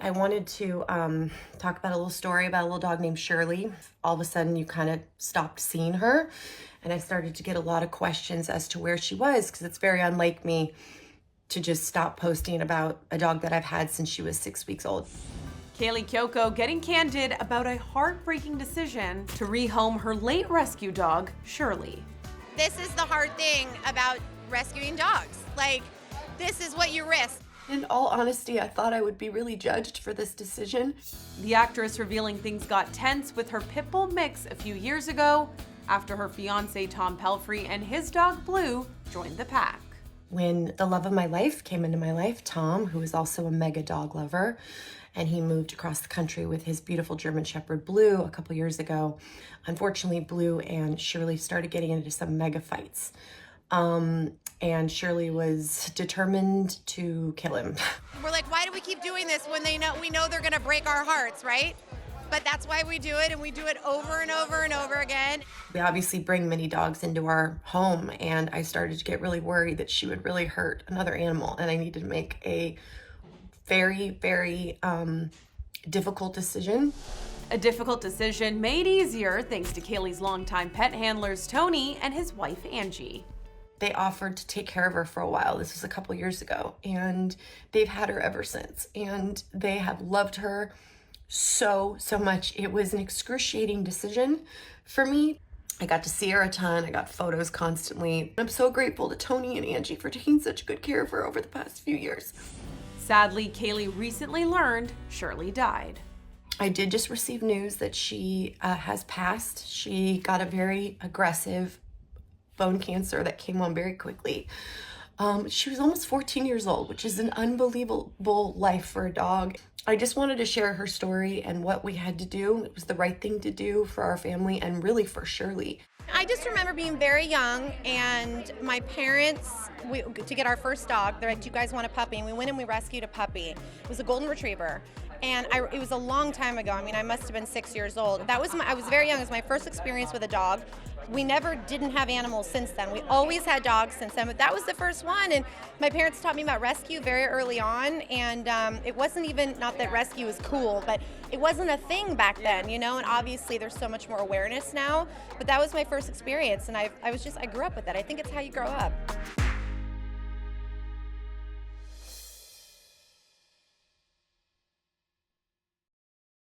I wanted to talk about a little story about a little dog named Shirley. All of a sudden, you kind of stopped seeing her, and I started to get a lot of questions as to where she was, because it's very unlike me to just stop posting about a dog that I've had since she was 6 weeks old. Kaley Cuoco getting candid about a heartbreaking decision to rehome her late rescue dog, Shirley. This is the hard thing about rescuing dogs. Like, this is what you risk. In all honesty, I thought I would be really judged for this decision. The actress revealing things got tense with her pit bull mix a few years ago after her fiancé Tom Pelfrey and his dog Blue joined the pack. When the love of my life came into my life, Tom, who is also a mega dog lover, and he moved across the country with his beautiful German Shepherd Blue a couple years ago. Unfortunately, Blue and Shirley started getting into some mega fights. And Shirley was determined to kill him. We're like, why do we keep doing this when we know they're gonna break our hearts, right? But that's why we do it, and we do it over and over and over again. We obviously bring many dogs into our home, and I started to get really worried that she would really hurt another animal, and I needed to make a very, very difficult decision. A difficult decision made easier thanks to Kaley's longtime pet handlers Tony and his wife Angie. They offered to take care of her for a while. This was a couple years ago, and they've had her ever since, and they have loved her so much. It was an excruciating decision for me. I got to see her a ton. I got photos constantly. I'm so grateful to Tony and Angie for taking such good care of her over the past few years. Sadly, Kaley recently learned Shirley died. I did just receive news that she has passed. She got a very aggressive bone cancer that came on very quickly. She was almost 14 years old, which is an unbelievable life for a dog. I just wanted to share her story and what we had to do. It was the right thing to do for our family and really for Shirley. I just remember being very young, and my parents, to get our first dog, they're like, do you guys want a puppy? And we went and we rescued a puppy. It was a golden retriever. And it was a long time ago. I mean, I must have been 6 years old. I was very young. It was my first experience with a dog. We never didn't have animals since then. We always had dogs since then, but that was the first one. And my parents taught me about rescue very early on. And it wasn't even, not that rescue was cool, but it wasn't a thing back then, you know? And obviously there's so much more awareness now. But that was my first experience. And I grew up with that. I think it's how you grow up.